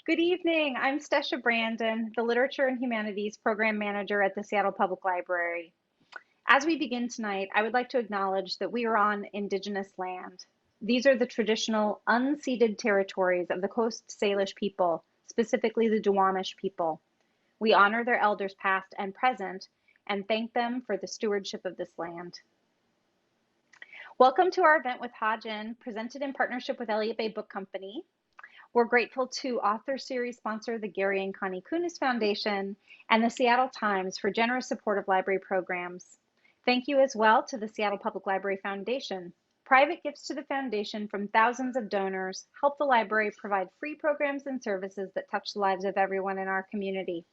Good evening. I'm Stesha Brandon, the Literature and Humanities Program Manager at the Seattle Public Library. As we begin tonight, I would like to acknowledge that we are on Indigenous land. These are the traditional unceded territories of the Coast Salish people, specifically the Duwamish people. We honor their elders past and present and thank them for the stewardship of this land. Welcome to our event with Ha-Jin, presented in partnership with Elliott Bay Book Company. We're grateful to author series sponsor the Gary and Connie Kunis Foundation and the Seattle Times for generous support of library programs. Thank you as well to the Seattle Public Library Foundation. Private gifts to the foundation from thousands of donors help the library provide free programs and services that touch the lives of everyone in our community.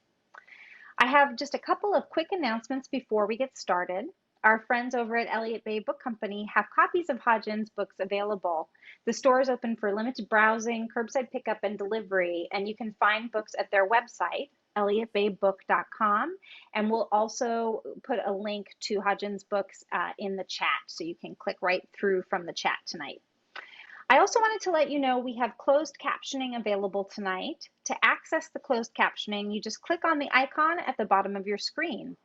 I have just a couple of quick announcements before we get started. Our friends over at Elliott Bay Book Company have copies of Ha-Jin's books available. The store is open for limited browsing, curbside pickup, and delivery, and you can find books at their website, elliottbaybook.com, and we'll also put a link to Ha-Jin's books in the chat, so you can click right through from the chat tonight. I also wanted to let you know we have closed captioning available tonight. To access the closed captioning, you just click on the icon at the bottom of your screen.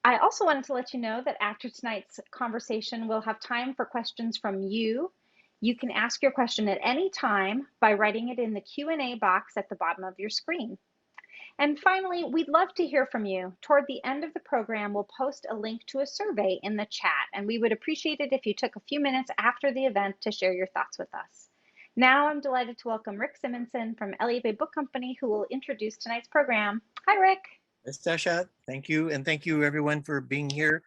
I also wanted to let you know that after tonight's conversation, we'll have time for questions from you. You can ask your question at any time by writing it in the Q&A box at the bottom of your screen. And finally, we'd love to hear from you. Toward the end of the program, we'll post a link to a survey in the chat, and we would appreciate it if you took a few minutes after the event to share your thoughts with us. Now I'm delighted to welcome Rick Simonson from Elliott Bay Book Company, who will introduce tonight's program. Hi, Rick. Stasha, thank you, and thank you everyone for being here.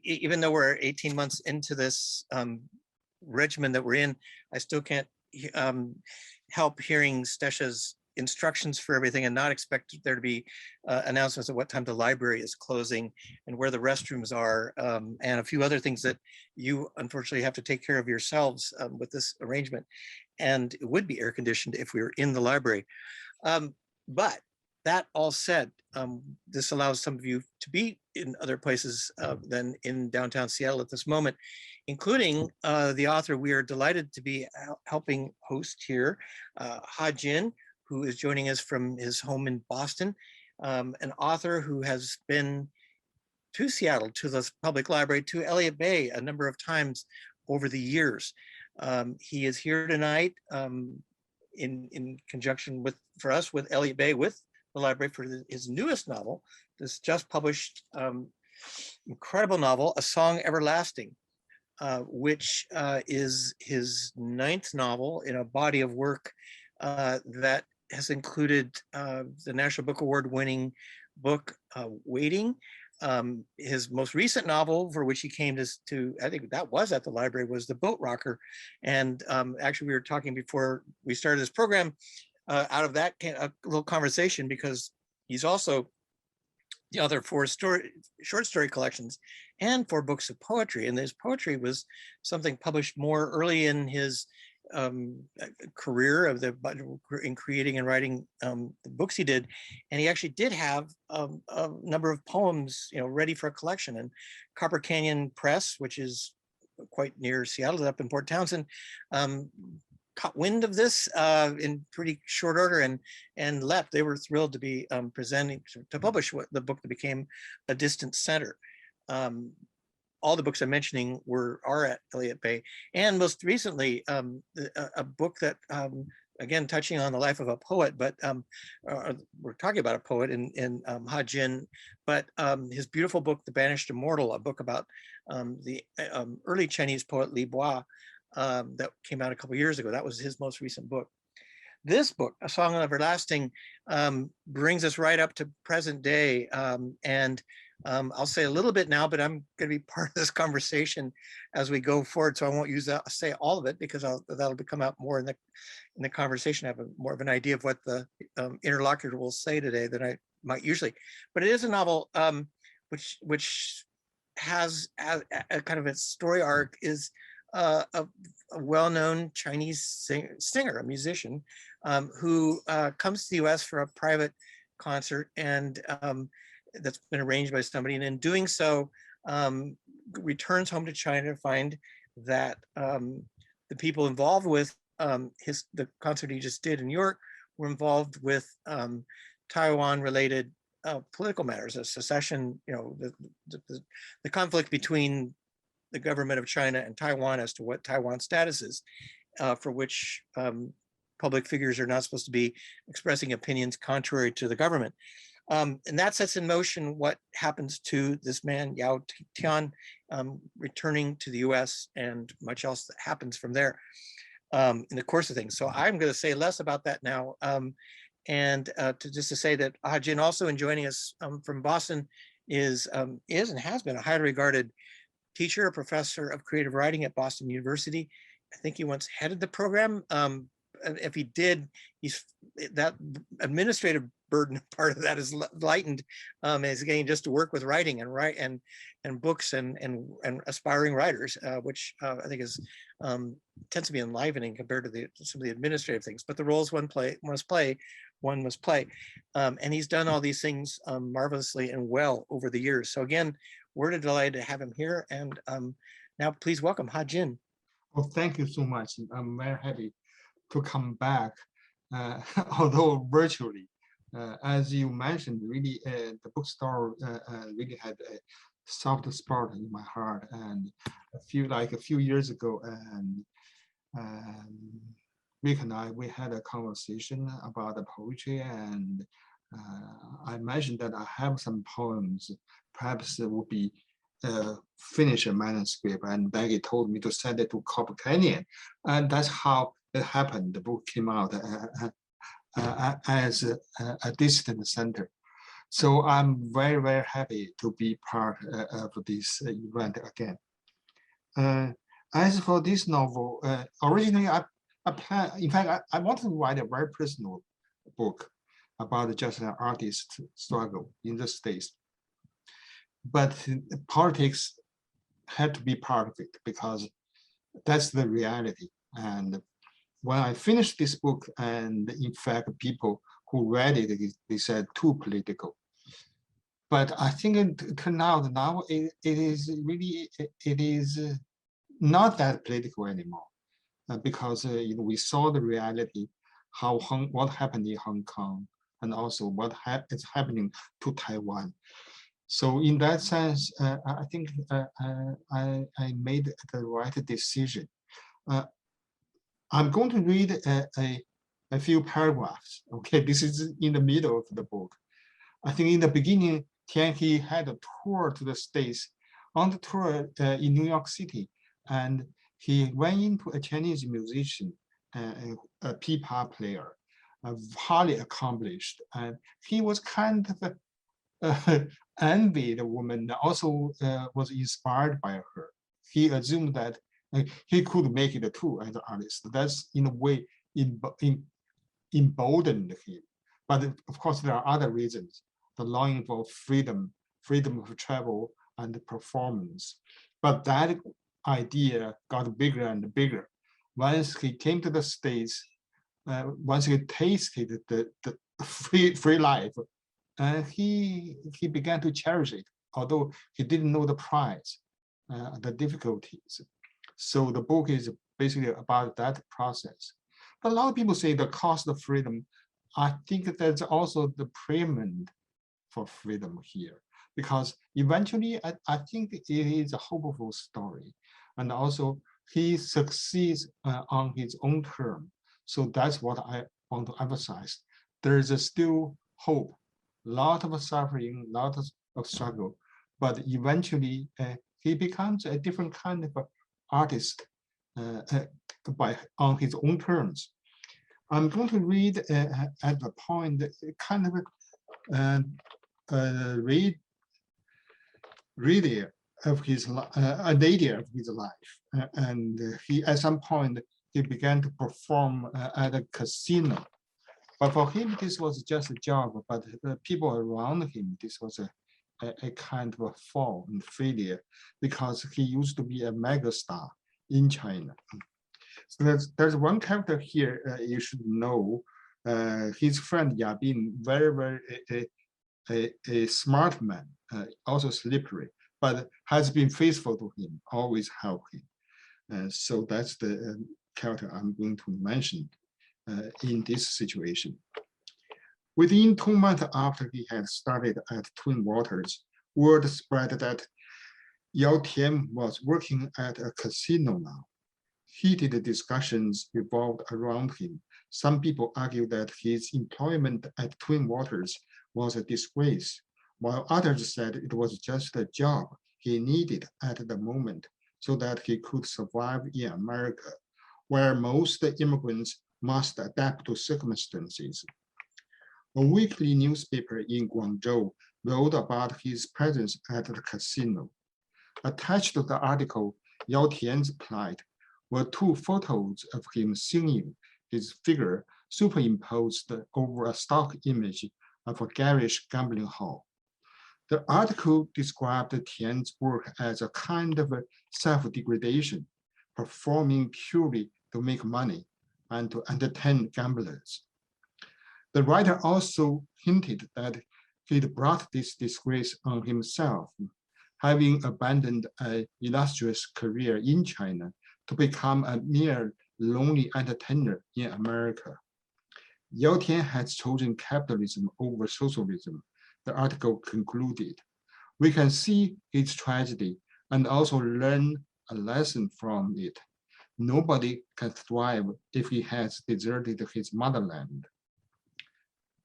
Even though we're 18 months into this regimen that we're in, I still can't help hearing Stasha's instructions for everything and not expect there to be announcements of what time the library is closing and where the restrooms are, and a few other things that you unfortunately have to take care of yourselves with this arrangement. And it would be air conditioned if we were in the library. But that all said, this allows some of you to be in other places than in downtown Seattle at this moment, including the author we are delighted to be helping host here, Ha-Jin, who is joining us from his home in Boston, an author who has been to Seattle, to the public library, to Elliott Bay a number of times over the years. He is here tonight in conjunction with, for us, with Elliott Bay, with the library for his newest novel, this just published incredible novel, A Song Everlasting, which is his 9th novel in a body of work that has included the National Book Award winning book, Waiting. His most recent novel, for which he came to, I think that was at the library, was The Boat Rocker. And actually we were talking before we started this program, out of that came a little conversation, because he's also the author for short story collections and 4 books of poetry. And his poetry was something published more early in his career in creating and writing the books he did. And he actually did have a number of poems, ready for a collection. And Copper Canyon Press, which is quite near Seattle, up in Port Townsend, caught wind of this in pretty short order and left. They were thrilled to be presenting to publish the book that became A Distant Center. All the books I'm mentioning are at Elliott Bay, and most recently a book that again touching on the life of a poet, but we're talking about a poet in Ha-Jin, but his beautiful book, The Banished Immortal, a book about the early Chinese poet Li Bua, that came out a couple years ago. That was his most recent book. This book, A Song Everlasting, brings us right up to present day. And I'll say a little bit now, but I'm going to be part of this conversation as we go forward. So I won't say all of it, because that'll come out more in the conversation. I have more of an idea of what the interlocutor will say today than I might usually. But it is a novel which has a kind of its story arc is a well-known Chinese singer, a musician, who comes to the U.S. for a private concert, and that's been arranged by somebody, and in doing so, returns home to China to find that the people involved with the concert he just did in New York were involved with Taiwan-related political matters, a secession, the conflict between the government of China and Taiwan as to what Taiwan's status is, for which public figures are not supposed to be expressing opinions contrary to the government. And that sets in motion what happens to this man, Yao Tian, returning to the US, and much else that happens from there in the course of things. So I'm going to say less about that now. And to say that Ha-Jin, also in joining us from Boston, is and has been a highly regarded teacher, a professor of creative writing at Boston University. I think he once headed the program. If he did, that administrative burden part of that is lightened as again just to work with writing and books and aspiring writers, which I think is tends to be enlivening compared to some of the administrative things. But the roles one must play, and he's done all these things marvelously and well over the years. So again, we're delighted to have him here. And now please welcome Ha-Jin. Well, thank you so much. I'm very happy to come back, although virtually. As you mentioned, really, the bookstore really had a soft spot in my heart. And a few years ago, and Rick and we had a conversation about the poetry, and I mentioned that I have some poems, perhaps it would be finish a manuscript, and Becky told me to send it to Copper Canyon, and that's how it happened. The book came out as a distant center. So I'm very, very happy to be part of this event again. As for this novel, originally I planned, in fact, I wanted to write a very personal book about just an artist struggle in the States. But politics had to be part of it because that's the reality. And when I finished this book, and in fact, people who read it, they said too political. But I think it turned out now it is not that political anymore, because we saw the reality, what happened in Hong Kong, and also what is happening to Taiwan. So in that sense, I think I made the right decision. I'm going to read a few paragraphs. Okay, this is in the middle of the book. I think in the beginning, Tian He had a tour to the States. On the tour in New York City, and he went into a Chinese musician, a pipa player, highly accomplished, and he was kind of envied the woman, also was inspired by her. He assumed that he could make it too as an artist. That's in a way emboldened him. But of course, there are other reasons. The longing for freedom of travel and performance. But that idea got bigger and bigger. Once he came to the States, once he tasted the free life, he began to cherish it, although he didn't know the price, the difficulties. So the book is basically about that process. But a lot of people say the cost of freedom. I think that's also the payment for freedom here, because eventually I think it is a hopeful story. And also he succeeds on his own term. So that's what I want to emphasize. There is still hope, a lot of suffering, a lot of struggle, but eventually he becomes a different kind of artist on his own terms. I'm going to read at the point kind of really of his an idea of his life, and he at some point he began to perform at a casino. But for him, this was just a job. But the people around him, this was a kind of a fall and failure, because he used to be a megastar in China. So there's one character here you should know. His friend Yabin, very a smart man, also slippery, but has been faithful to him, always help him. So that's the character I'm going to mention in this situation. Within 2 months after he had started at Twin Waters, word spread that Yao Tian was working at a casino now. Heated discussions revolved around him. Some people argued that his employment at Twin Waters was a disgrace, while others said it was just a job he needed at the moment so that he could survive in America, where most immigrants must adapt to circumstances. A weekly newspaper in Guangzhou wrote about his presence at the casino. Attached to the article, Yao Tian's plight were 2 photos of him singing, his figure superimposed over a stock image of a garish gambling hall. The article described Tian's work as a kind of self-degradation, performing purely to make money and to entertain gamblers. The writer also hinted that he'd brought this disgrace on himself, having abandoned an illustrious career in China to become a mere lonely entertainer in America. Yao Tian has chosen capitalism over socialism, the article concluded. We can see his tragedy and also learn a lesson from it. Nobody can thrive if he has deserted his motherland.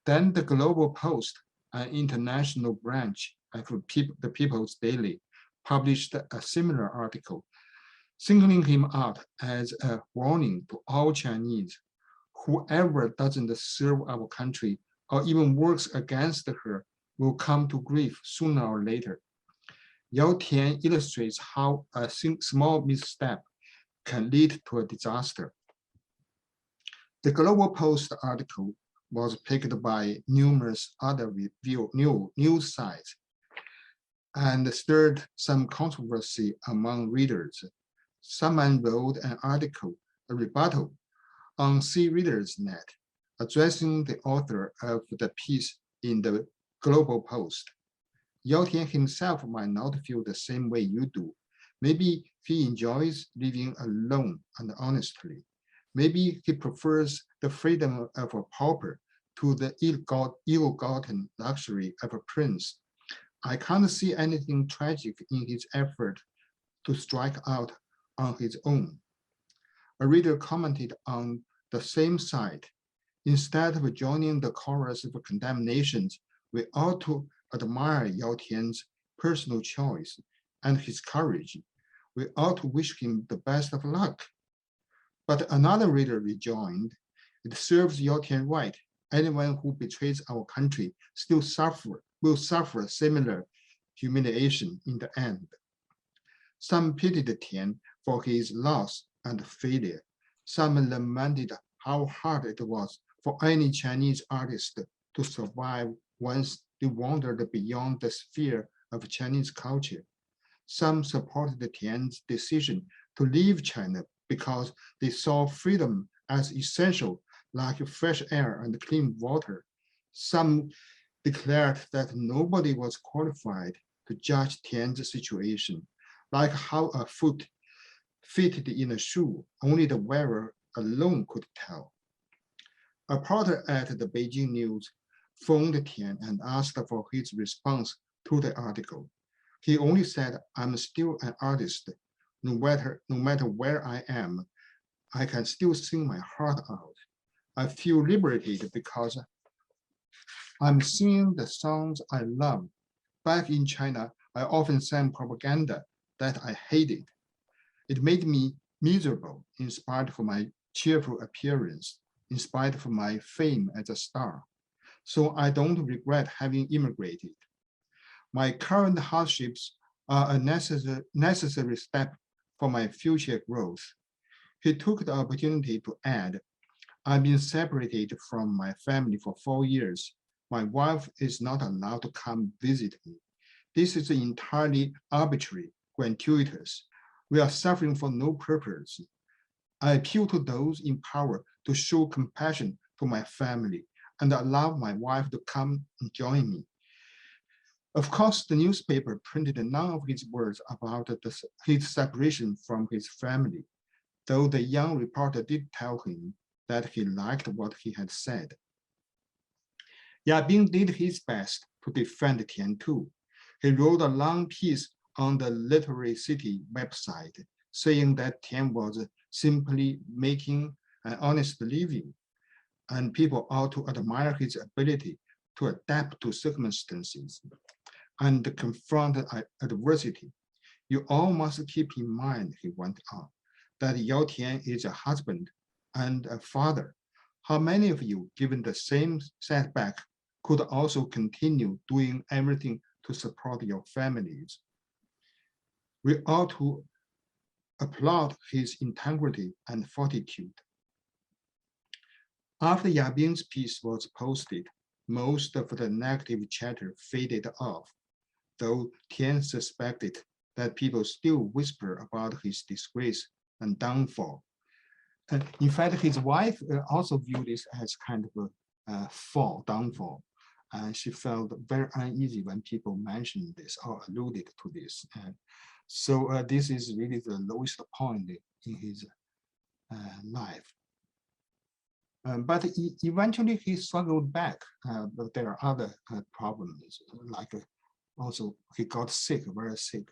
Then the Global Post, an international branch of the People's Daily, published a similar article, singling him out as a warning to all Chinese. Whoever doesn't serve our country or even works against her will come to grief sooner or later. Yao Tian illustrates how a small misstep can lead to a disaster. The Global Post article was picked by numerous other news sites and stirred some controversy among readers. Someone wrote an article, a rebuttal, on CReadersNet, addressing the author of the piece in the Global Post. Yao Tian himself might not feel the same way you do. Maybe he enjoys living alone and honestly. Maybe he prefers the freedom of a pauper to the ill-gotten luxury of a prince. I can't see anything tragic in his effort to strike out on his own. A reader commented on the same site. Instead of joining the chorus of condemnations, we ought to admire Yao Tian's personal choice and his courage. We ought to wish him the best of luck. But another reader rejoined, it serves Yao Tian right. Anyone who betrays our country will suffer similar humiliation in the end. Some pitied Tian for his loss and failure. Some lamented how hard it was for any Chinese artist to survive once they wandered beyond the sphere of Chinese culture. Some supported Tian's decision to leave China because they saw freedom as essential, like fresh air and clean water. Some declared that nobody was qualified to judge Tian's situation, like how a foot fitted in a shoe, only the wearer alone could tell. A reporter at the Beijing News phoned Tian and asked for his response to the article. He only said, I'm still an artist. No matter where I am, I can still sing my heart out. I feel liberated because I'm singing the songs I love. Back in China, I often sang propaganda that I hated. It made me miserable in spite of my cheerful appearance, in spite of my fame as a star. So I don't regret having immigrated. My current hardships are a necessary step for my future growth. He took the opportunity to add, I've been separated from my family for 4 years. My wife is not allowed to come visit me. This is entirely arbitrary, gratuitous. We are suffering for no purpose. I appeal to those in power to show compassion to my family and allow my wife to come and join me. Of course, the newspaper printed none of his words about his separation from his family. though the young reporter did tell him that he liked what he had said. Yabing did his best to defend Tian too. He wrote a long piece on the Literary City website, saying that Tian was simply making an honest living, and people ought to admire his ability to adapt to circumstances and confront adversity. You all must keep in mind, he went on, that Yao Tian is a husband and a father. How many of you, given the same setback, could also continue doing everything to support your families? We ought to applaud his integrity and fortitude. After Yabing's piece was posted, most of the negative chatter faded off, though Tian suspected that people still whisper about his disgrace and downfall. In fact, his wife also viewed this as kind of a downfall. And she felt very uneasy when people mentioned this or alluded to this. And so this is really the lowest point in his life. But eventually he struggled back, but there are other problems, like also he got sick, very sick.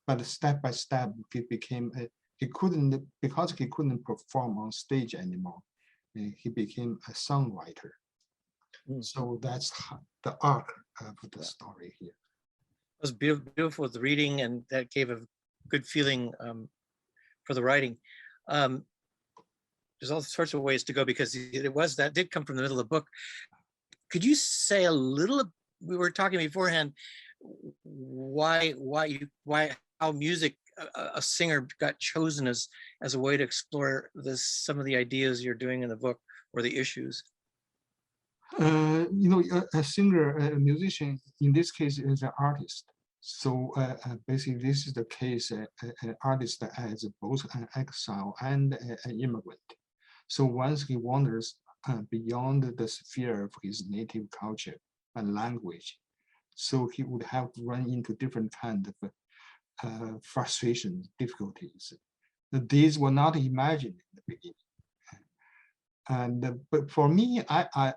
But step by step, he became, because he couldn't perform on stage anymore, he became a songwriter. So that's the arc of the story here. It was beautiful with the reading, and that gave a good feeling for the writing. There's all sorts of ways to go, because that did come from the middle of the book. Could you say a little? We were talking beforehand. How music, a singer got chosen as a way to explore some of the ideas you're doing in the book, or the issues. A singer, a musician, in this case, is an artist. So basically, this is the case, an artist as both an exile and an immigrant. So once he wanders beyond the sphere of his native culture and language, so he would have to run into different kinds of frustrations, difficulties. These were not imagined in the beginning. And but for me, I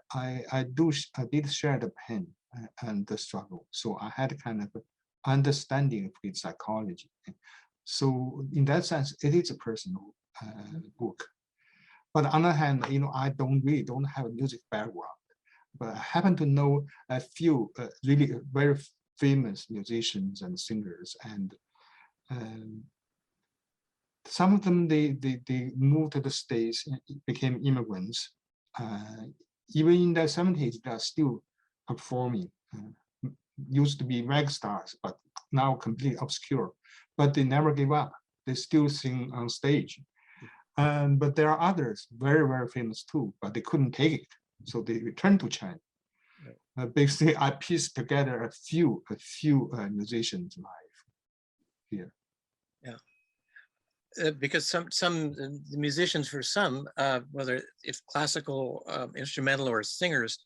did share the pain and the struggle. So I had kind of understanding of its psychology. So in that sense, it is a personal book. But on the other hand, I don't have a music background, but I happen to know a few really very famous musicians and singers, and some of them they moved to the States, became immigrants. Even in the 70s, they are still performing. Used to be rag stars, but now completely obscure. But they never give up. They still sing on stage. But there are others, very, very famous too, but they couldn't take it. So they returned to China. Right. Basically, I pieced together a few musicians' life here. Yeah. Because some musicians, for some, whether it's classical, instrumental, or singers,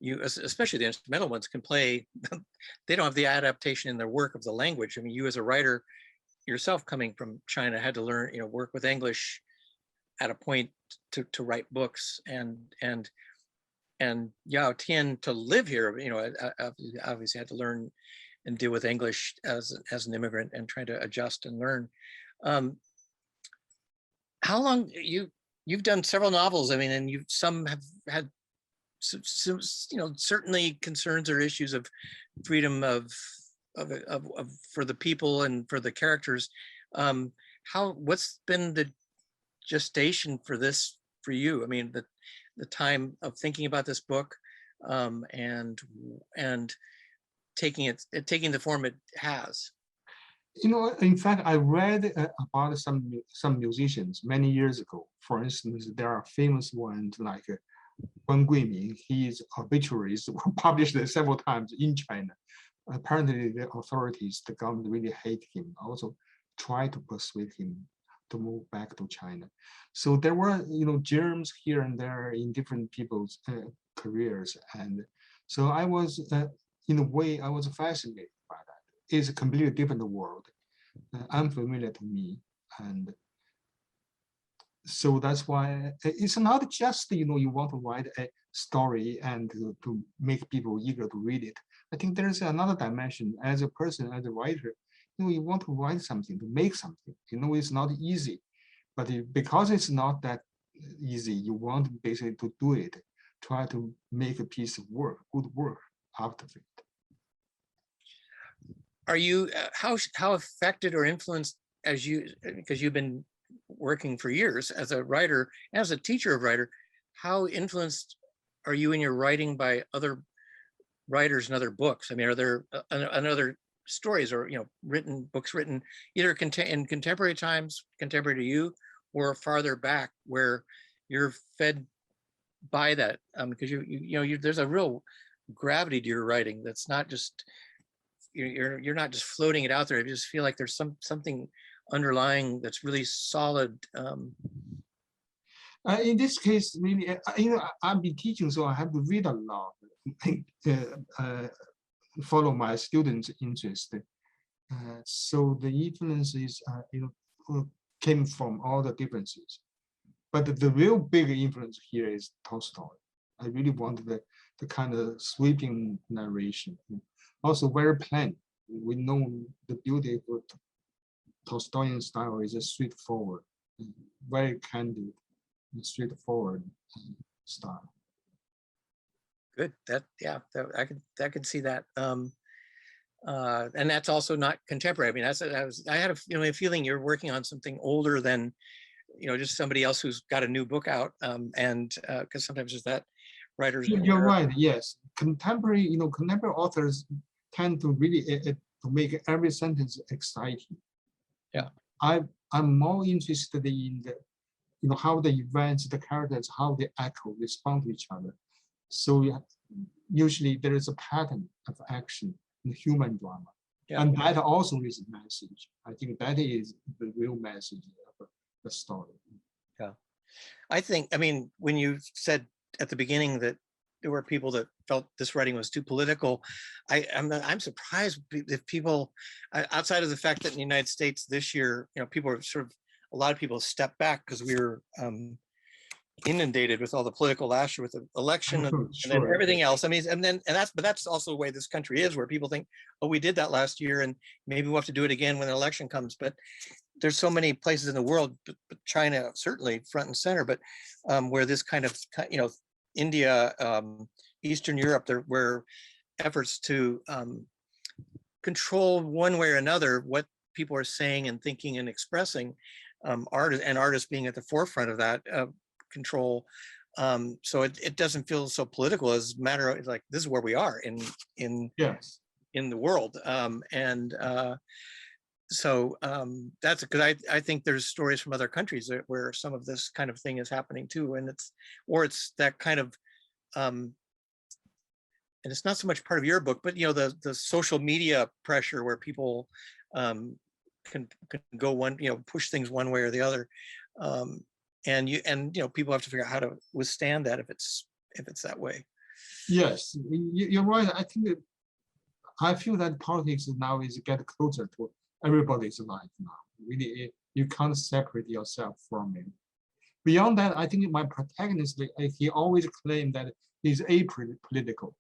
especially the instrumental ones, can play. They don't have the adaptation in their work of the language. I mean, you as a writer yourself, coming from China, had to learn, work with English at a point to write books, and Yao Tian, to live here, obviously had to learn and deal with English as an immigrant and trying to adjust and learn. How long you've done several novels? I mean, and some have had certainly concerns or issues of freedom of for the people and for the characters. What's been the gestation for this for you? I mean, the time of thinking about this book, and taking the form it has. In fact, I read about some musicians many years ago. For instance, there are famous ones like Guan Guiming. His obituaries were published several times in China. Apparently, the authorities, the government, really hate him. Also, try to persuade him to move back to China. So there were, germs here and there in different people's careers, and so I was, in a way, I was fascinated by that. It's a completely different world, unfamiliar to me, And so that's why it's not just, you know, you want to write a story and to make people eager to read it. I think there's another dimension as a person, as a writer, you know, you want to write something, to make something, you know, it's not easy, but because it's not that easy, you want basically to do it, try to make a piece of work, good work out of it. Are you, how affected or influenced as you, because you've been working for years as a writer, as a teacher of writer, how influenced are you in your writing by other writers and other books? I mean, are there another stories or, you know, books written either in contemporary times, contemporary to you, or farther back where you're fed by that? Because there's a real gravity to your writing that's not just, you're not just floating it out there. I just feel like there's something underlying that's really solid. In this case, maybe you know, I've been teaching, so I have to read a lot, follow my students' interest. So the influences, you know, came from all the differences. But the real big influence here is Tolstoy. I really wanted the kind of sweeping narration. Also very plain. We know the beauty of Tolstoyan style is a straightforward, very candid, straightforward style. Good. I could see that. And that's also not contemporary. I mean, I had a feeling you're working on something older than, you know, just somebody else who's got a new book out. And because sometimes there's that writers. You're right. Yes, contemporary, you know, contemporary authors tend to really to make every sentence exciting. Yeah, I'm more interested in the, you know, how the events, the characters, how they echo, respond to each other. So usually there is a pattern of action in human drama, yeah. And that also is a message. I think that is the real message of the story. Yeah, I mean, when you said at the beginning that there were people that felt this writing was too political, I'm surprised if people, outside of the fact that in the United States this year, you know, people are a lot of people stepped back because we were inundated with all the political last year with the election and then everything else. I mean, but that's also the way this country is, where people think, oh, we did that last year and maybe we'll have to do it again when the election comes. But there's so many places in the world, but China certainly front and center, but where this kind of, you know, India, Eastern Europe, where efforts to control one way or another what people are saying and thinking and expressing, artists being at the forefront of that control. So it doesn't feel so political as a matter of like, this is where we are in the world. So that's because I think there's stories from other countries where some of this kind of thing is happening too, and it's that kind of and it's not so much part of your book, but you know, the social media pressure where people can go one, you know, push things one way or the other, and you know, people have to figure out how to withstand that if it's that way. Yes, you're right. I feel that politics now is get closer to everybody's life now. Really, you can't separate yourself from it. Beyond that, I think my protagonist, he always claimed that he's apolitical.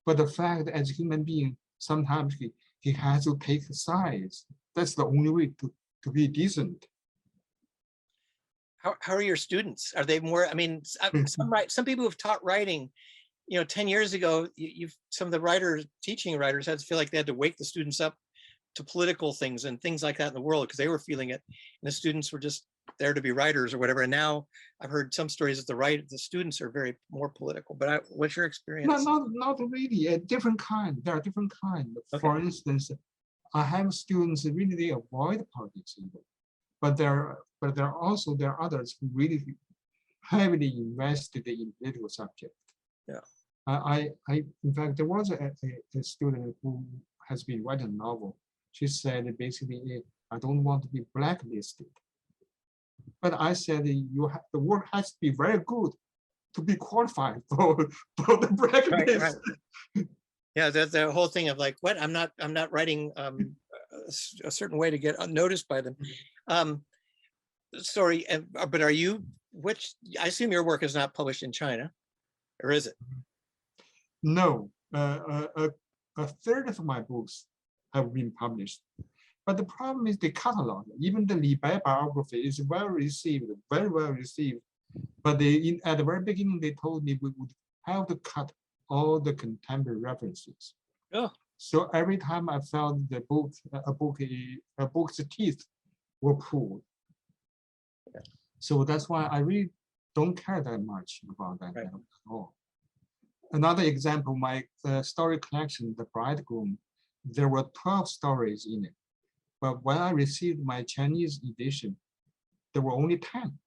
But the fact that as a human being, sometimes he has to take sides. That's the only way to be decent. How are your students? Are they more, I mean, some people who've taught writing, you know, 10 years ago, some of the teaching writers had to feel like they had to wake the students up to political things and things like that in the world because they were feeling it, and the students were just there to be writers or whatever. And now I've heard some stories that the students are very more political. But what's your experience? Not really. A different kind. There are different kinds. Okay. For instance, I have students really they avoid politics, but there are others who really heavily invested in political subject. Yeah. In fact, there was a student who has been writing a novel. She said basically, I don't want to be blacklisted. But I said the work has to be very good to be qualified for the blacklist. Right. Yeah, the whole thing of like, what I'm not writing a certain way to get noticed by them. Um, sorry, but are you, I assume your work is not published in China, or is it? No, a third of my books have been published. But the problem is the catalog. Even the Li Bai biography is well received, very well received. But at the very beginning, they told me we would have to cut all the contemporary references. Oh, So every time I found the book, a book's teeth were pulled. So that's why I really don't care that much about that right. at all. Another example, my story collection, The Bridegroom, there were 12 stories in it. But when I received my Chinese edition, there were only 10.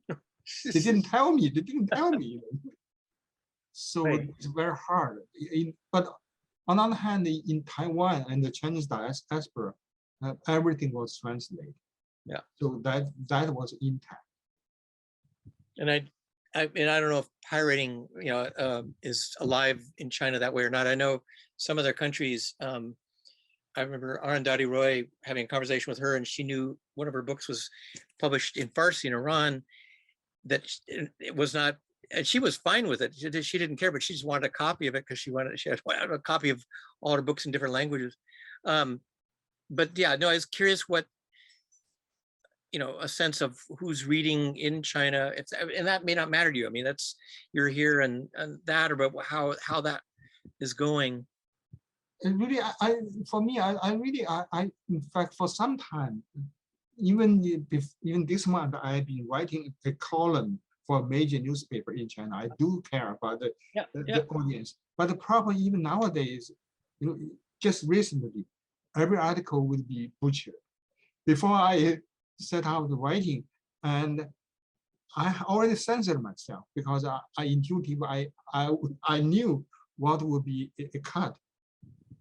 They didn't tell me. They didn't tell me. So Right. it's very hard. But on the other hand, in Taiwan and the Chinese diaspora, everything was translated. Yeah. So that was intact. And I don't know if pirating, is alive in China that way or not. I know some other countries. I remember Arundhati Roy having a conversation with her, and she knew one of her books was published in Farsi in Iran. That it was not, and she was fine with it. She didn't care, but she just wanted a copy of it because she had a copy of all her books in different languages. But yeah, no, I was curious what, a sense of who's reading in China. And that may not matter to you. I mean, that's, you're here and that, or about how that is going. And really, for me, in fact, for some time, even this month, I've been writing a column for a major newspaper in China. I do care about the audience. But the problem, even nowadays, just recently, every article will be butchered. Before I set out the writing, and I already censored myself because I intuitively I knew what would be a cut.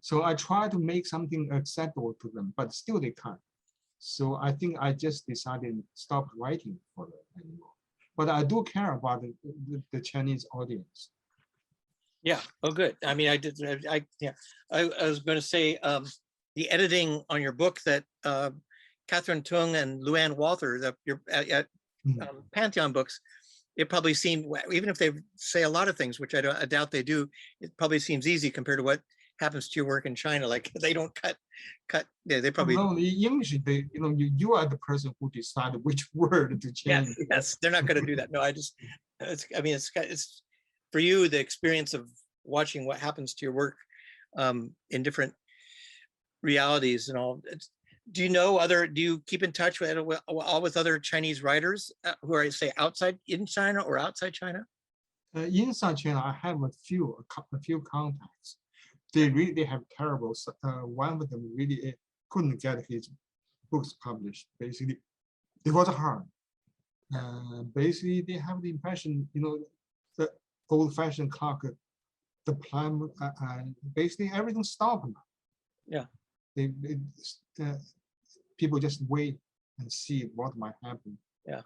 So I try to make something acceptable to them, but still they can't. So I think I just decided to stop writing for them anymore. But I do care about the Chinese audience. Yeah. Oh, good. I mean, I was going to say the editing on your book that Catherine Tung and Luann Walther, your at Pantheon Books, it probably seemed, even if they say a lot of things, which I doubt they do, it probably seems easy compared to what happens to your work in China. Like they don't cut. Yeah, they probably. No, in English, you are the person who decided which word to change. Yes, they're not going to do that. No, it's for you, the experience of watching what happens to your work in different realities and all. Do you keep in touch with other Chinese writers who are, say, in China or outside China? Inside China, I have a few contacts. They have terrible. One of them really couldn't get his books published. Basically, it was hard. Basically, they have the impression, the old-fashioned clock, the plan. Basically, everything stopped now. Yeah. People just wait and see what might happen. Yeah.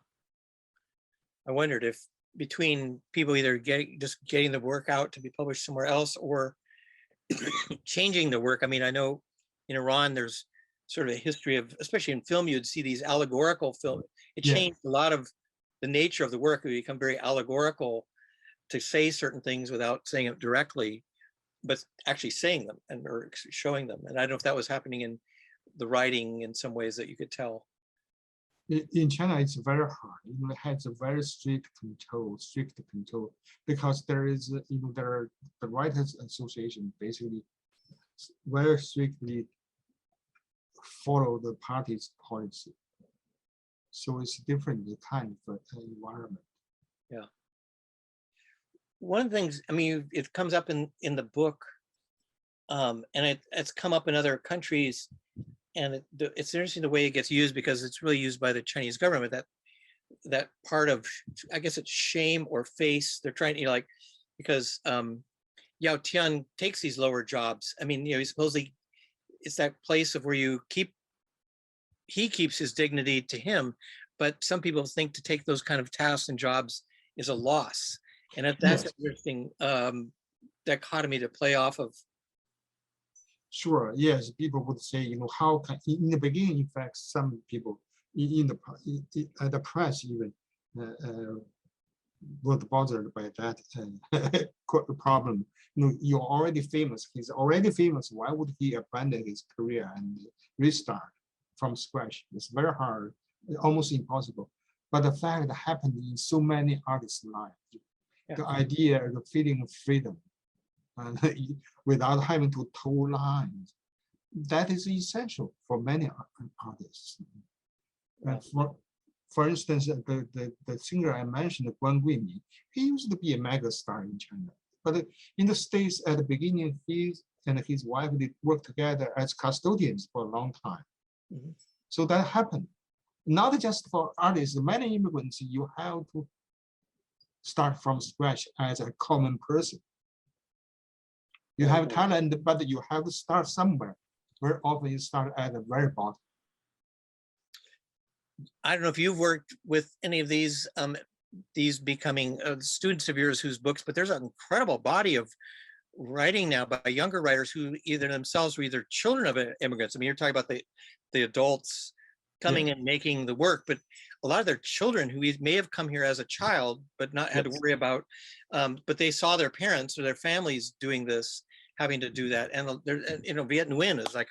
I wondered if between people either getting the work out to be published somewhere else or changing the work. I mean, I know in Iran, there's sort of a history of, especially in film, you'd see these allegorical films. It changed a lot of the nature of the work. It become very allegorical to say certain things without saying it directly, but actually saying them or showing them. And I don't know if that was happening in the writing in some ways that you could tell. In China, it's very hard. It has a very strict control, because there is, the Writers Association basically very strictly follow the party's policy. So it's different kind of environment. Yeah. One of the things, I mean, it comes up in the book, and it's come up in other countries. And it's interesting the way it gets used because it's really used by the Chinese government, that part of, I guess it's shame or face. They're trying to, because Yao Tian takes these lower jobs. I mean, supposedly it's that place of where he keeps his dignity to him, but some people think to take those kind of tasks and jobs is a loss. And that's an interesting dichotomy to play off of. Sure, yes, people would say, how can, in the beginning, in fact, some people in the press even was bothered by that problem. You're already famous. He's already famous. Why would he abandon his career and restart from scratch? It's very hard, almost impossible. But the fact that happened in so many artists' lives, the idea, the feeling of freedom, without having to toe lines, that is essential for many artists. And for instance, the singer I mentioned, Guan Guimi, he used to be a mega star in China. But in the States, at the beginning, he and his wife did work together as custodians for a long time. So that happened. Not just for artists, many immigrants, you have to start from scratch as a common person. You have talent, but you have to start somewhere. Very often you start at the very bottom. I don't know if you've worked with any of these becoming students of yours whose books, but there's an incredible body of writing now by younger writers who either themselves were either children of immigrants. I mean, you're talking about the adults coming and making the work, but a lot of their children who may have come here as a child, but not had to worry about, but they saw their parents or their families doing this, having to do that. And Viet Nguyen is like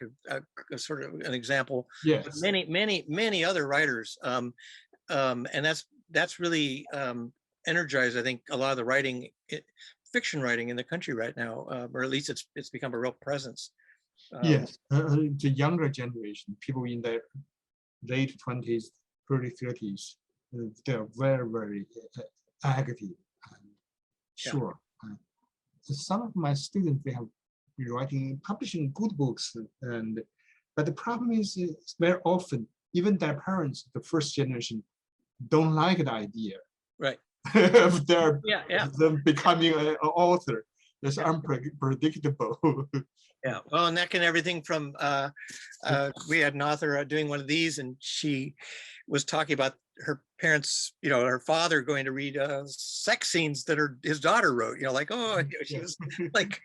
a sort of an example. Yes. Many other writers. And that's really energized, I think, a lot of the writing, fiction writing in the country right now, or at least it's become a real presence. Yes, the younger generation, people in their late 20s, early 30s, they're very, very active. Sure. Some of my students, they have been writing, publishing good books, but the problem is very often, even their parents, the first generation, don't like the idea. Right. Of them becoming an author. It's unpredictable. Yeah, well, and that can everything from, we had an author doing one of these, and she was talking about her parents, her father going to read sex scenes that his daughter wrote, like, oh, she was like,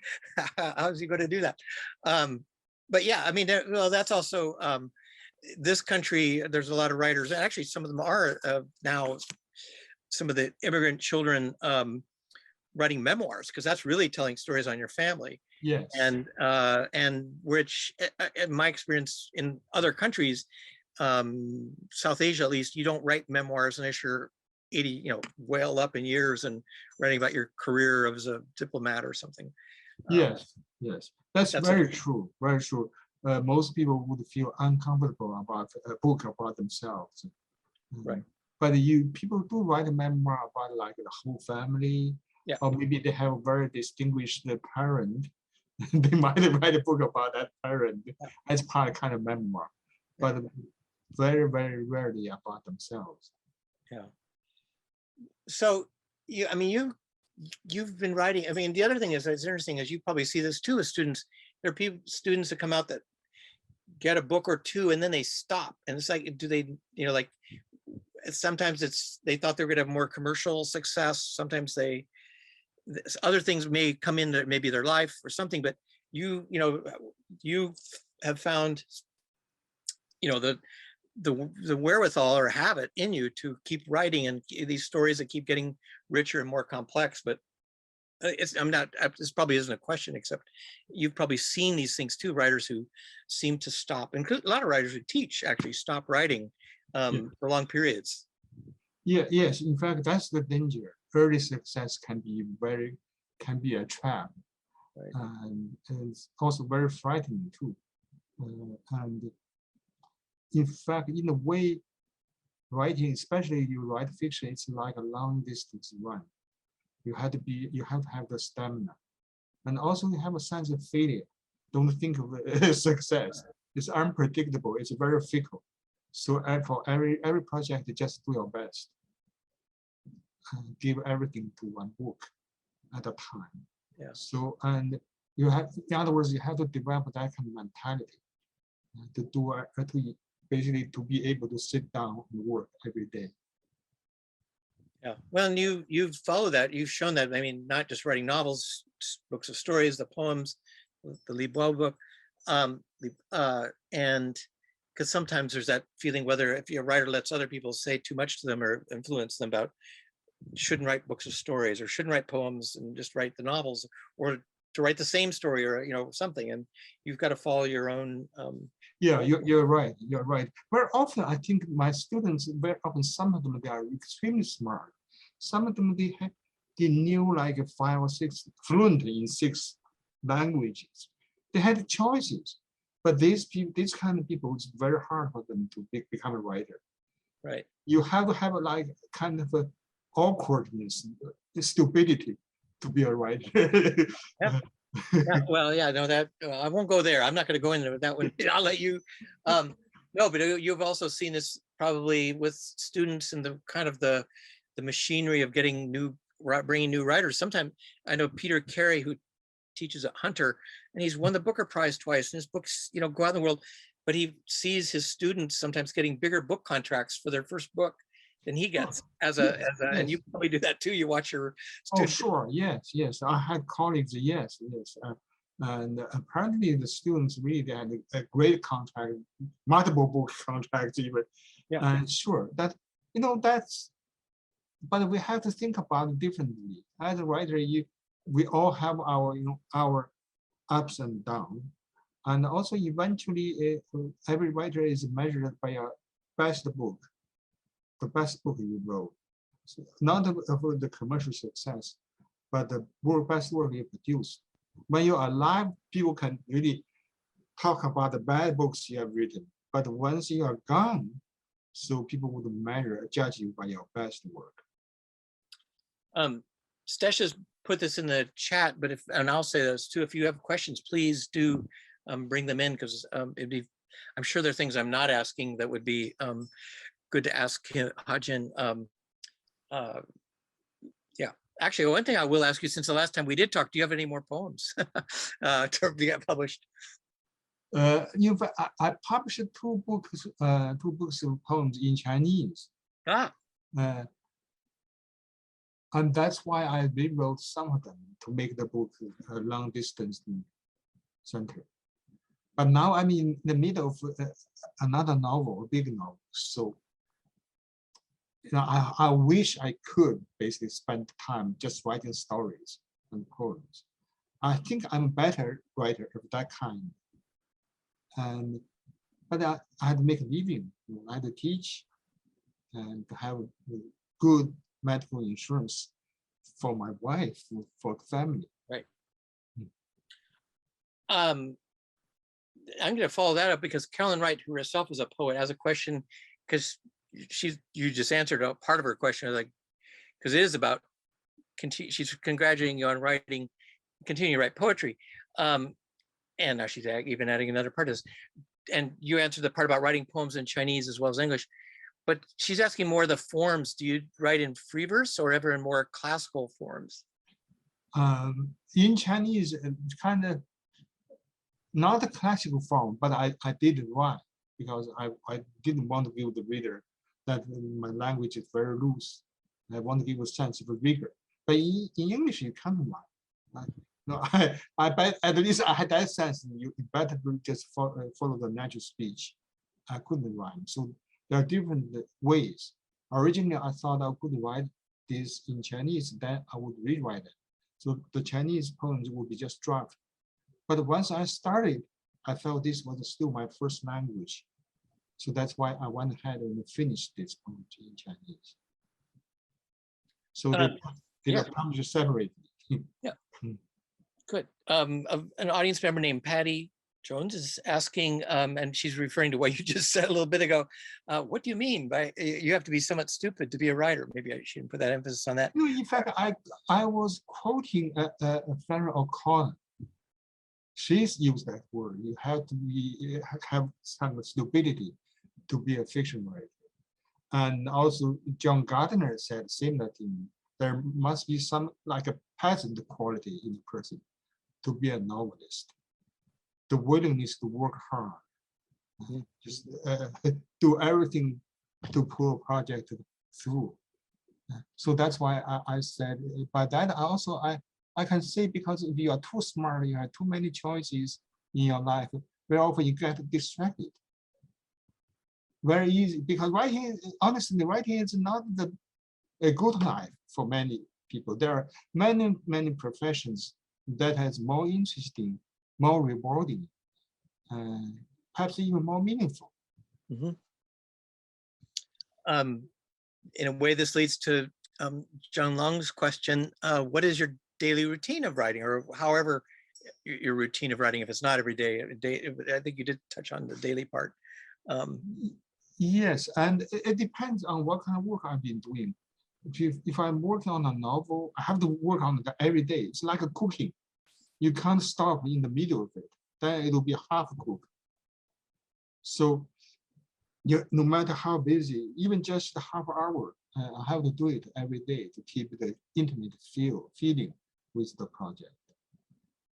how's he going to do that? But yeah, I mean, well, that's also, this country, there's a lot of writers, and actually some of them are now, some of the immigrant children writing memoirs, because that's really telling stories on your family. Yes. And which, in my experience in other countries, South Asia at least, you don't write memoirs unless you're 80, well up in years and writing about your career as a diplomat or something. Yes, that's very true, very true. Most people would feel uncomfortable about a book about themselves. Right. But people do write a memoir about like the whole family, or maybe they have a very distinguished parent. They might write a book about that parent as part of kind of memoir, but very, very rarely about themselves. Yeah. So you've been writing. I mean, the other thing is that's interesting is you probably see this too as students. There are students that come out that get a book or two and then they stop, and it's like, do they, like, sometimes they thought they were going to have more commercial success. Sometimes other things may come into maybe their life or something, but you have found, the wherewithal or habit in you to keep writing, and these stories that keep getting richer and more complex. But this probably isn't a question, except you've probably seen these things too, writers who seem to stop, and a lot of writers who teach actually stop writing for long periods. Yes, in fact, that's the danger. Early success can be a trap, right. And it's also very frightening too. And in fact, in a way, writing, especially you write fiction, it's like a long distance run. You have to have the stamina, and also you have a sense of failure. Don't think of it as success. It's unpredictable. It's very fickle. So for every project, just do your best. Give everything to one book at a time. Yeah. So, and you have, in other words, you have to develop that kind of mentality to basically to be able to sit down and work every day. Yeah. Well, and you've followed that. You've shown that. I mean, not just writing novels, books of stories, the poems, the Li Bo book, and because sometimes there's that feeling whether if your writer lets other people say too much to them or influence them about shouldn't write books of stories or shouldn't write poems and just write the novels, or to write the same story or something, and you've got to follow your own. Yeah, you're right. You're right. Very often, I think my students, very often, some of them, they are extremely smart. Some of them, they knew like 5 or 6, fluent in 6 languages. They had choices, but these kind of people, it's very hard for them to become a writer. Right. You have to have like kind of a awkwardness, stupidity to be a writer. Yep. Yeah, well, yeah, no, that I won't go there. I'm not going to go into that one. I'll let you. No, but you've also seen this probably with students and the kind of the machinery of getting bringing new writers. Sometimes I know Peter Carey, who teaches at Hunter, and he's won the Booker Prize twice, and his books, go out in the world. But he sees his students sometimes getting bigger book contracts for their first book than he gets yes, and you probably do that too. You watch your students. Oh, sure. Yes. I had colleagues. Yes. And apparently the students really had a great contract, multiple book contracts even. Yeah. And sure, that's. But we have to think about it differently. As a writer, we all have our ups and downs, and also eventually every writer is measured by a best book. The best book you wrote, so not of the commercial success, but the best work you produce. When you're alive, people can really talk about the bad books you have written. But once you are gone, so people would judge you by your best work. Stesh has put this in the chat, but and I'll say this too, if you have questions, please do bring them in, because I'm sure there are things I'm not asking that would be good to ask Ha-Jin. Yeah, actually, one thing I will ask you, since the last time we did talk, do you have any more poems to get published? I published 2 books, 2 books of poems in Chinese. And that's why I rewrote some of them to make the book a long distance center. But now I'm in the middle of another novel, a big novel. So I wish I could basically spend time just writing stories and poems. I think I'm a better writer of that kind. But I had to make a living. I had to teach and to have good medical insurance for my wife, for the family. Right. I'm going to follow that up, because Carolyn Wright, who herself is a poet, has a question, because you just answered a part of her question, like, because it is about she's congratulating you on continue to write poetry, and now she's even adding another part of this, and you answered the part about writing poems in Chinese as well as English, but she's asking more of the forms. Do you write in free verse or ever in more classical forms? In Chinese, kind of not a classical form, but I did write, because I didn't want to give the reader that my language is very loose. I want to give a sense of rigor. But in English, you can't write. No, I bet at least I had that sense. You better just follow the natural speech. I couldn't rhyme. So there are different ways. Originally, I thought I could write this in Chinese, then I would rewrite it. So the Chinese poems would be just draft. But once I started, I felt this was still my first language. So that's why I went ahead and finished this poem in Chinese. So they were published separately. Yeah, good. An audience member named Patty Jones is asking, and she's referring to what you just said a little bit ago. What do you mean by you have to be somewhat stupid to be a writer? Maybe I shouldn't put that emphasis on that. No, in fact, I was quoting Farah O'Connor. She's used that word. You have to have some stupidity to be a fiction writer. And also John Gardner said similar thing. There must be some like a patent quality in a person to be a novelist. The willingness to work hard, just do everything to pull a project through. So that's why I said by that I can say, because if you are too smart, you have too many choices in your life, very often you get distracted. very easy because writing, honestly, writing is not a good life for many people. There are many professions that has more interesting, more rewarding, perhaps even more meaningful. Mhm. In a way, this leads to John Long's question. What is your daily routine of writing, or however your routine of writing, if it's not every day? I think you did touch on the daily part. Yes, and it depends on what kind of work I've been doing. If I'm working on a novel, I have to work on it every day. It's like a cooking. You can't stop in the middle of it. Then it will be half cooked. So no matter how busy, even just a half hour, I have to do it every day to keep the intimate feeling with the project.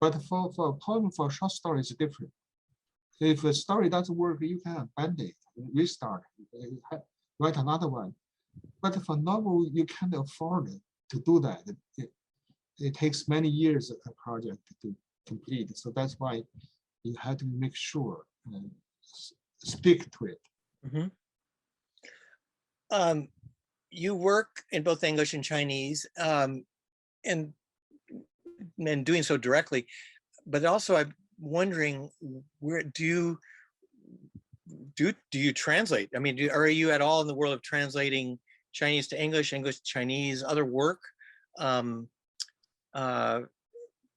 But for a poem, for a short story, it's different. If a story doesn't work, you can abandon it, restart, write another one. But for novel, you can't afford to do that. It takes many years of a project to complete. So that's why you have to make sure stick to it. Mhm. You work in both English and Chinese, and doing so directly, but also I'm wondering, where do you translate? I mean, are you at all in the world of translating Chinese to English, English to Chinese, other work?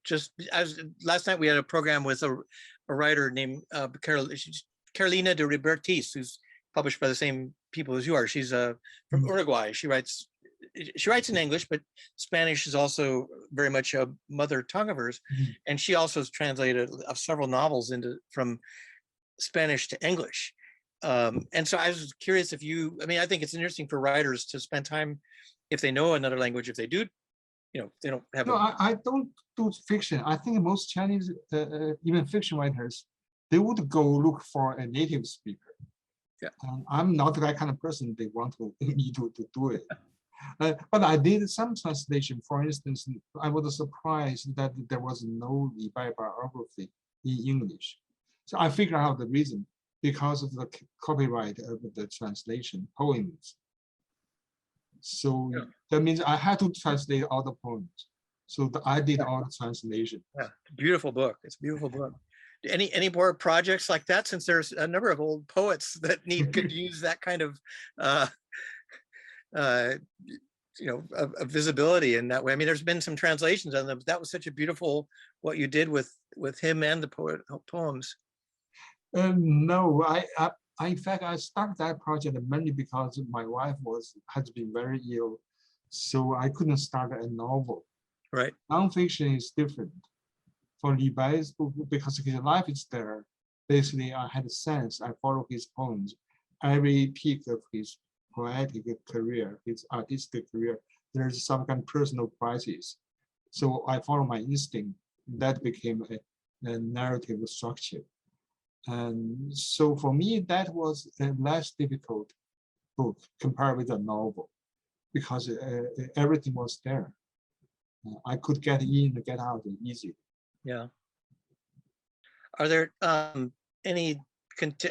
Just as last night we had a program with a writer named Carolina de Robertis, who's published by the same people as you are. She's from Uruguay. She writes in English, but Spanish is also very much a mother tongue of hers. And she also has translated several novels from Spanish to English. And so I was curious if you, I mean, I think it's interesting for writers to spend time, if they know another language, if they do, they don't have. No, I don't do fiction. I think most Chinese, even fiction writers, they would go look for a native speaker. Yeah. I'm not that kind of person they want me to do it. But I did some translation. For instance, I was surprised that there was no Li Bai biography in English. So I figured out the reason, because of the copyright of the translation poems. So yeah, that means I had to translate all the poems. So I did all the translation. Yeah, beautiful book. It's a beautiful book. Any more projects like that, since there's a number of old poets that could use that kind of a visibility in that way? I mean, there's been some translations on them. That was such a beautiful, what you did with him and the poems. No, I in fact, I started that project mainly because my wife has been very ill, so I couldn't start a novel. Right. Nonfiction is different. For Li Bai's book, because his life is there, basically I had a sense, I follow his poems. Every peak of his poetic career, his artistic career, there's some kind of personal crisis. So I follow my instinct. That became a narrative structure. And so for me, that was a less difficult book compared with a novel, because everything was there. I could get in and get out easily. Yeah. Are there any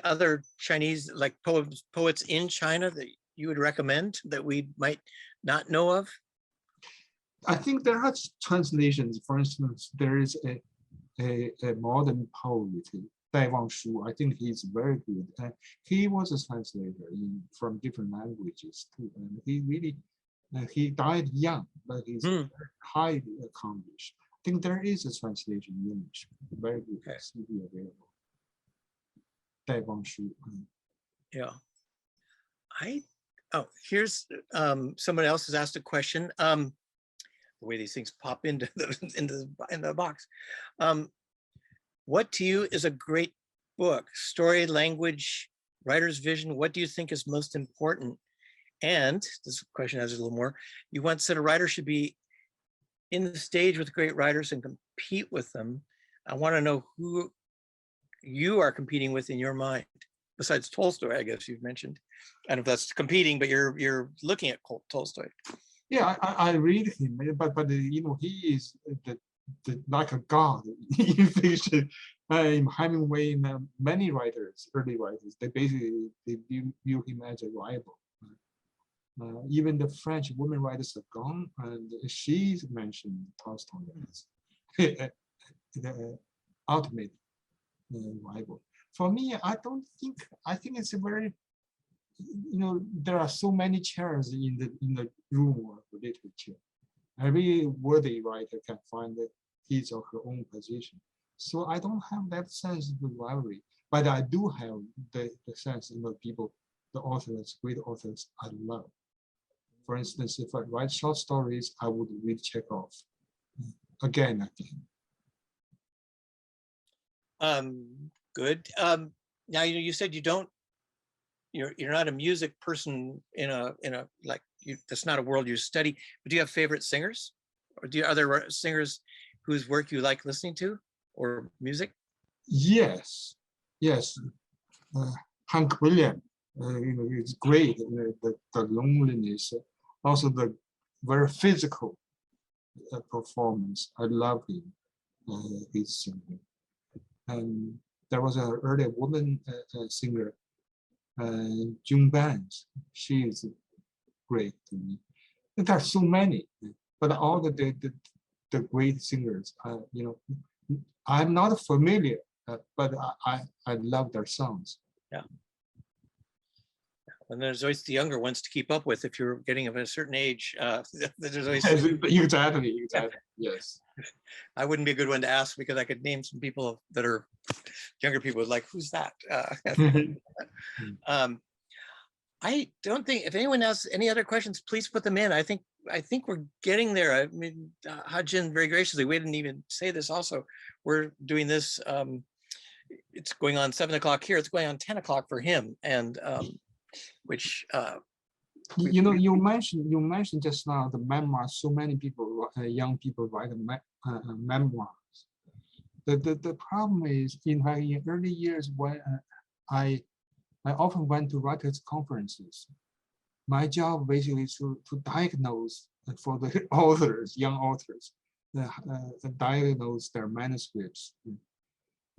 other Chinese like poets in China that you would recommend that we might not know of? I think there are translations. For instance, there is a modern poet, Dai Wangshu. I think he's very good. He was a translator from different languages too, and he really he died young, but he's highly accomplished. I think there is a translation in English, very good, CD available. Dai Wangshu. Yeah. Here's someone else has asked a question. The way these things pop into the box. What to you is a great book? Story, language, writer's vision. What do you think is most important? And this question has a little more. You once said a writer should be in the stage with great writers and compete with them. I want to know who you are competing with in your mind, besides Tolstoy, I guess you've mentioned. I don't know if that's competing, but you're looking at Tolstoy. Yeah, I read him, but he is like a god in fiction. Hemingway and many writers, early writers, they basically view him as a rival. Even the French women writers are gone, and she's mentioned Tolstoy as the ultimate rival. For me, I think it's a very, there are so many chairs in the room of literature. Every worthy writer can find his or her own position. So I don't have that sense of rivalry, but I do have the sense, people, the authors, great authors I love. For instance, if I write short stories, I would read Chekhov again and again. Good. Now you said you're not a music person in a like that's not a world you study. But do you have favorite singers, or are there singers whose work you like listening to, or music? Yes. Hank Williams, it's great. The loneliness, also the very physical performance. I love him. His singing. And there was an early woman singer, June Banks. She is great to me. And there are so many, but all the great singers, I'm not familiar, but I love their songs. Yeah. And there's always the younger ones to keep up with. If you're getting of a certain age, there's always exactly. Yes. I wouldn't be a good one to ask, because I could name some people that are younger people like, who's that? I don't think, if anyone has any other questions, please put them in. I think we're getting there. I mean, Ha-Jin very graciously, we didn't even say this also. We're doing this, it's going on 7 o'clock here. It's going on 10 o'clock for him. And which you mentioned just now the memoirs. So many people, young people, write memoirs. The problem is, in early years, when I often went to writers' conferences, my job basically to diagnose for the authors, young authors, diagnose their manuscripts.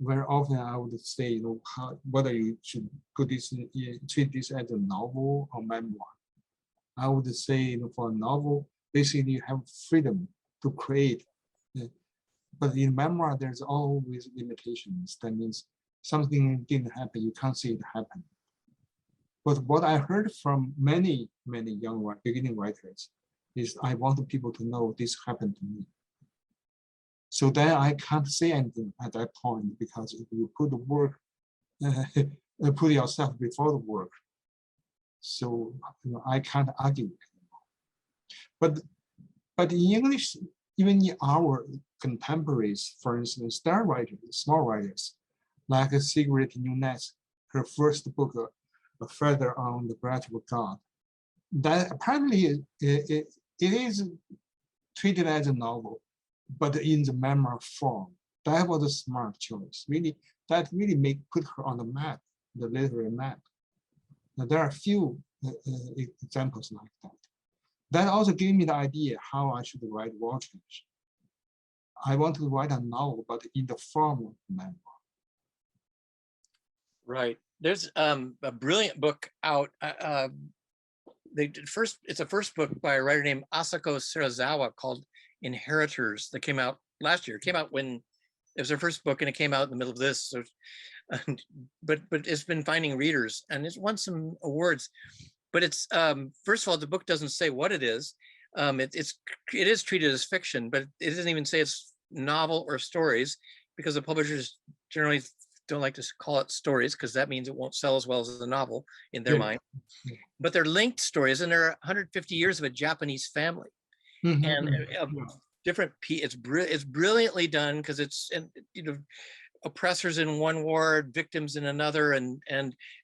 Very often I would say, whether you should treat this as a novel or memoir. I would say, for a novel, basically you have freedom to create. But in memoir, there's always limitations. That means something didn't happen, you can't see it happen. But what I heard from many young beginning writers is, I want people to know this happened to me. So then I can't say anything at that point, because if you put the work, put yourself before the work, so I can't argue anymore. But in English, even in our contemporaries, for instance, there are writers, small writers, like Sigrid Nunez, her first book, A Feather on the Breath of God, that apparently it is treated as a novel, but in the memoir form. That was a smart choice. Really, that really put her on the map, the literary map. Now, there are a few examples like that. That also gave me the idea how I should write Watchers. I want to write a novel, but in the form of memoir. Right. There's a brilliant book out. It's a first book by a writer named Asako Serizawa called Inheritors, that came out last year. It came out when it was her first book, and it came out in the middle of this. So, but it's been finding readers, and it's won some awards. But it's first of all, the book doesn't say what it is. It is treated as fiction, but it doesn't even say it's novel or stories, because the publishers generally don't like to call it stories, because that means it won't sell as well as the novel in their mind. But they're linked stories, and there are 150 years of a Japanese family. And different, it's brilliantly done, because it's, oppressors in one ward, victims in another,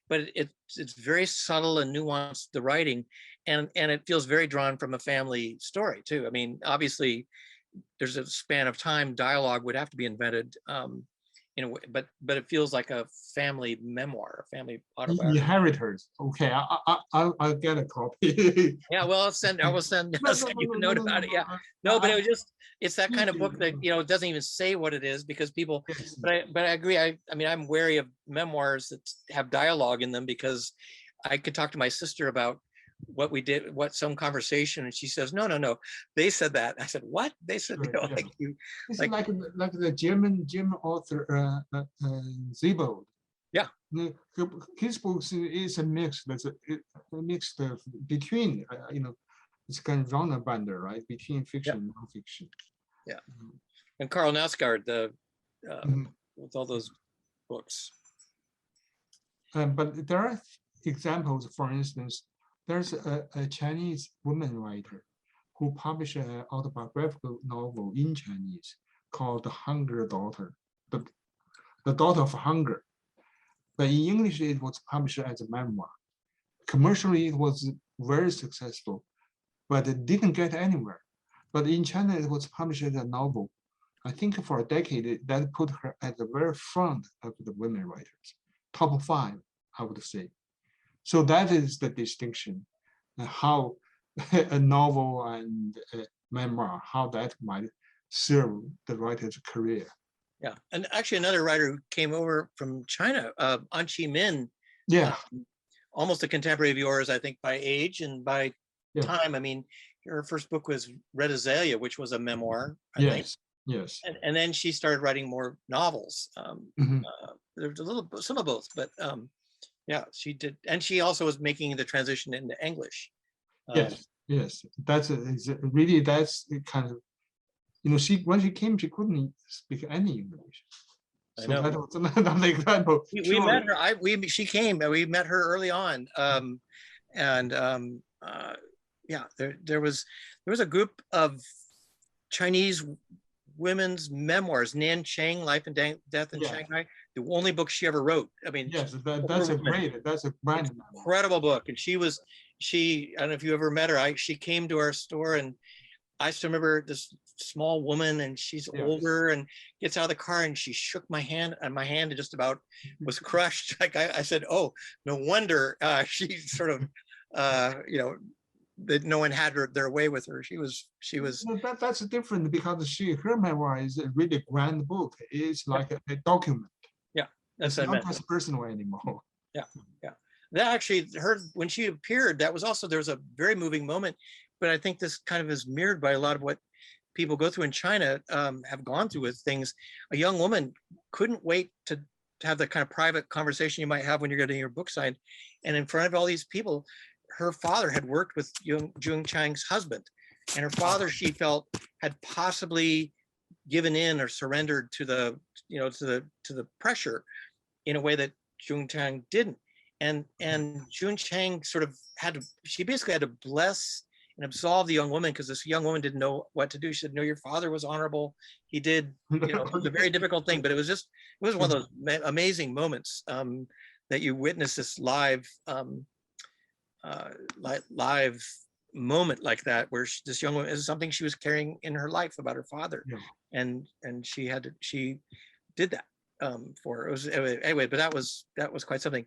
but it's very subtle and nuanced, the writing, and it feels very drawn from a family story too. I mean, obviously there's a span of time, dialogue would have to be invented in a way, but it feels like a family memoir, a family autobiography. Inheritors. Okay, I'll get a copy. Yeah, well, I will send, No, I'll no, send no, you a no, no, note no, about no, it. Yeah, no, no, but it was just, it's that kind of Thank book you. that, you know, it doesn't even say what it is because people, Yes. but I agree. I mean, I'm wary of memoirs that have dialogue in them because I could talk to my sister about what we did, what some conversation, and she says, no, no, no, they said that. I said, what? They said, you Sure, know, yeah. like you, It's like, like the German author Siebold. Yeah. His books is a mix. That's a mix of between you know, it's kind of genre bender, right? Between fiction and nonfiction. Yeah. And Carl Nausgaard, Mhm. with all those books. But there are examples. For instance, there's a Chinese woman writer who published an autobiographical novel in Chinese called The Hunger Daughter, the Daughter of Hunger. But in English, it was published as a memoir. Commercially, it was very successful, but it didn't get anywhere. But in China, it was published as a novel. I think for a decade, that put her at the very front of the women writers, top 5, I would say. So that is the distinction, how a novel and a memoir, how that might serve the writer's career. Yeah, and actually another writer who came over from China, An Chi Min, Yeah, almost a contemporary of yours, I think, by age and by yeah, time. I mean, her first book was Red Azalea, which was a memoir, I think. yes, yes. And then she started writing more novels. Mhm. There was a little, some of both, but yeah, she did. And she also was making the transition into English. Yes, yes. That's really that's the kind of, you know, she when she came, she couldn't speak any English. I So know. that was another example. We met her. She came. We met her early on, and yeah, there was a group of Chinese women's memoirs. Nan Cheng, Life and Death in Yeah. Shanghai, the only book she ever wrote. I mean, Yes, that's a great, that's a brand. incredible book. And she, I don't know if you ever met her. She came to our store, and I still remember this small woman, and she's Yes. older, and gets out of the car, and she shook my hand, and my hand just about was crushed. Like I said, oh, no wonder she sort of, you know, that no one had their way with her. She was. No, that's different because her memoir is a really grand book. It's like a document. Yeah, that's It's what I not meant. just personal anymore. Yeah. That actually, her, when she appeared, that was also, there was a very moving moment. But I think this kind of is mirrored by a lot of what people go through in China, have gone through with things. A young woman couldn't wait to have the kind of private conversation you might have when you're getting your book signed. And in front of all these people, her father had worked with Jung Chang's husband. And her father, she felt, had possibly given in or surrendered to the, you know, to the pressure in a way that Jung Chang didn't. And Jung Chang sort of she basically had to bless and absolve the young woman, because this young woman didn't know what to do. She said, no, your father was honorable. He did, you know, it was a very difficult thing, but it was one of those amazing moments that you witness this live moment like that, where this young woman is something she was carrying in her life about her father. Yeah. And she did that for it was anyway, but that was quite something.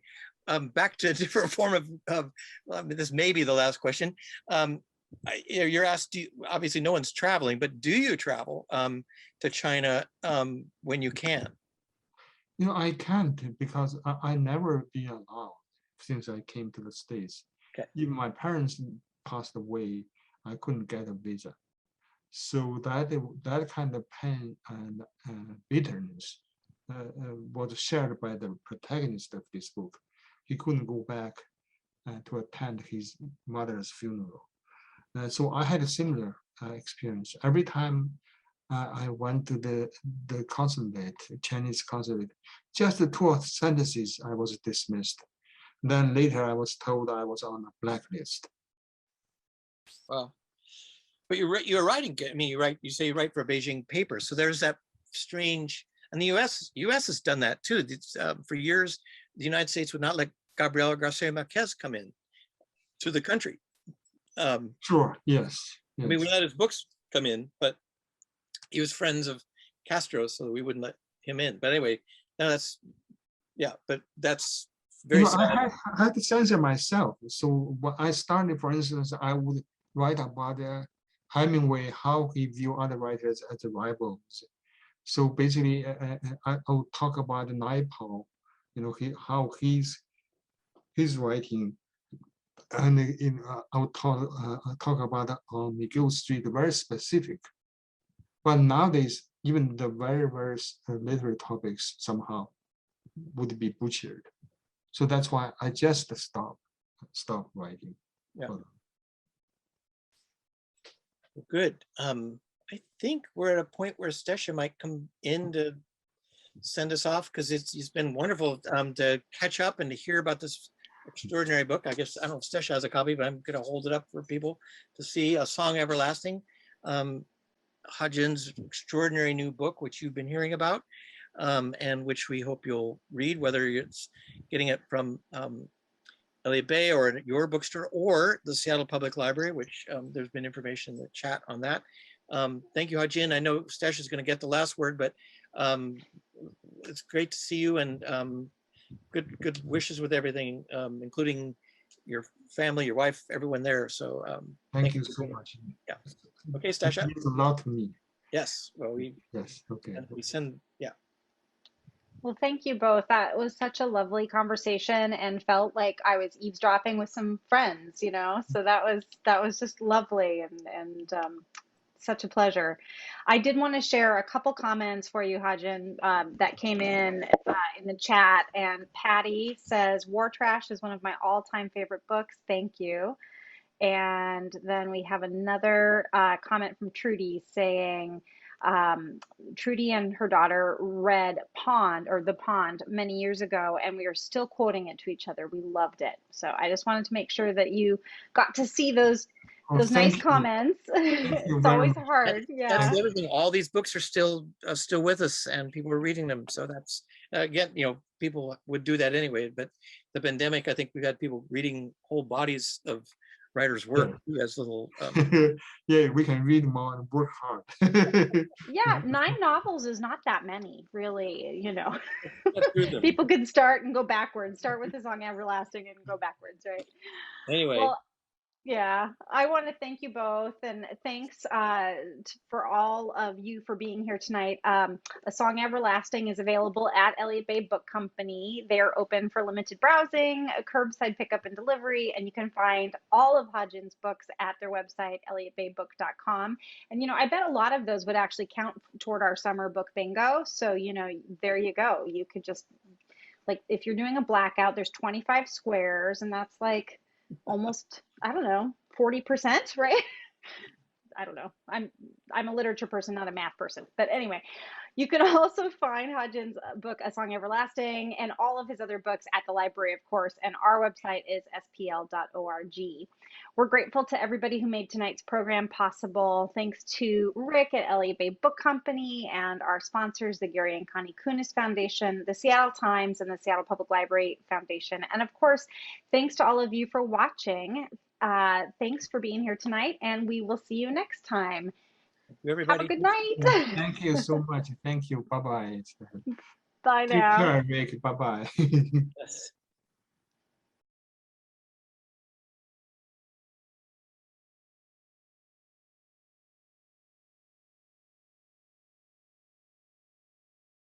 Back to a different form of I mean, this may be the last question. You're asked, obviously no one's traveling, but do you travel to China when you can? You know, I can't because I never been allowed since I came to the States. Okay. Even my parents passed away, I couldn't get a visa. So that kind of pain and bitterness was shared by the protagonist of this book. He couldn't go back to attend his mother's funeral. So I had a similar experience. Every time I went to the consulate, Chinese consulate, just the 2 sentences, I was dismissed. Then later I was told I was on a blacklist. Well, but you're writing. I mean, you say you write for a Beijing paper. So there's that strange, and the U.S. has done that too. For years, the United States would not let Gabriel Garcia Marquez come in to the country. Sure. Yes. I mean, we let his books come in, but he was friends of Castro, so we wouldn't let him in. But anyway, No, that's, yeah, but that's You very know, sad. I had to censor myself. So when I started, for instance, I would write about Hemingway, how he viewed other writers as rivals. So basically, I will talk about Naipaul, you know, how his writing, and I'll talk about McGill Street, very specific. But nowadays, even the very literary topics somehow would be butchered. So that's why I just stop writing. Yeah. for them. Good. I think we're at a point where Stesha might come in to send us off, because it's been wonderful to catch up and to hear about this extraordinary book. I guess, I don't know if Stesha has a copy, but I'm going to hold it up for people to see. A Song Everlasting, Ha-Jin's extraordinary new book, which you've been hearing about, and which we hope you'll read, whether it's getting it from Elliott Bay or your bookstore or the Seattle Public Library, which there's been information in the chat on that. Thank you, Ha-Jin. I know Stesh is going to get the last word, but it's great to see you, and good wishes with everything, including your family, your wife, everyone there. So Thank you so much. Yeah. Okay, It Stasha. means a lot to me. Yes. Well, Yes. Okay. we send, yeah. Well, thank you both. That was such a lovely conversation and felt like I was eavesdropping with some friends, you know. So that was just lovely and such a pleasure. I did want to share a couple comments for you, Ha-Jin, that came in the chat. And Patty says, War Trash is one of my all-time favorite books. Thank you. And then we have another comment from Trudy saying, Trudy and her daughter read Pond, or The Pond, many years ago, and we are still quoting it to each other. We loved it. So I just wanted to make sure that you got to see those nice comments. It's always hard. That's Yeah. the other thing. All these books are still with us, and people are reading them. So that's, again, you know, people would do that anyway. But the pandemic, I think we've had people reading whole bodies of writers' work as little. Yeah, we can read more and work hard. Yeah, 9 novels is not that many, really, you know. Through them. People can start and go backwards, start with The Song Everlasting and go backwards, right? Anyway. Well, yeah, I want to thank you both, and thanks for all of you for being here tonight. A Song Everlasting is available at Elliott Bay Book Company. They're open for limited browsing, curbside pickup and delivery, and you can find all of Ha-Jin's books at their website, elliottbaybook.com. And, you know, I bet a lot of those would actually count toward our summer book bingo. So, you know, there you go. You could just, like, if you're doing a blackout, there's 25 squares, and that's like almost, I don't know, 40%, right? I don't know. I'm a literature person, not a math person. But anyway, you can also find Ha-Jin's book, A Song Everlasting, and all of his other books at the library, of course. And our website is spl.org. We're grateful to everybody who made tonight's program possible. Thanks to Rick at Elliott Bay Book Company and our sponsors, the Gary and Connie Kunis Foundation, the Seattle Times, and the Seattle Public Library Foundation. And of course, thanks to all of you for watching. Thanks for being here tonight, and we will see you next time. Thank you, everybody. Have a good night. Thank you so much. Thank you. Bye-bye. Bye now. Take care, Rick. Bye-bye. Yes.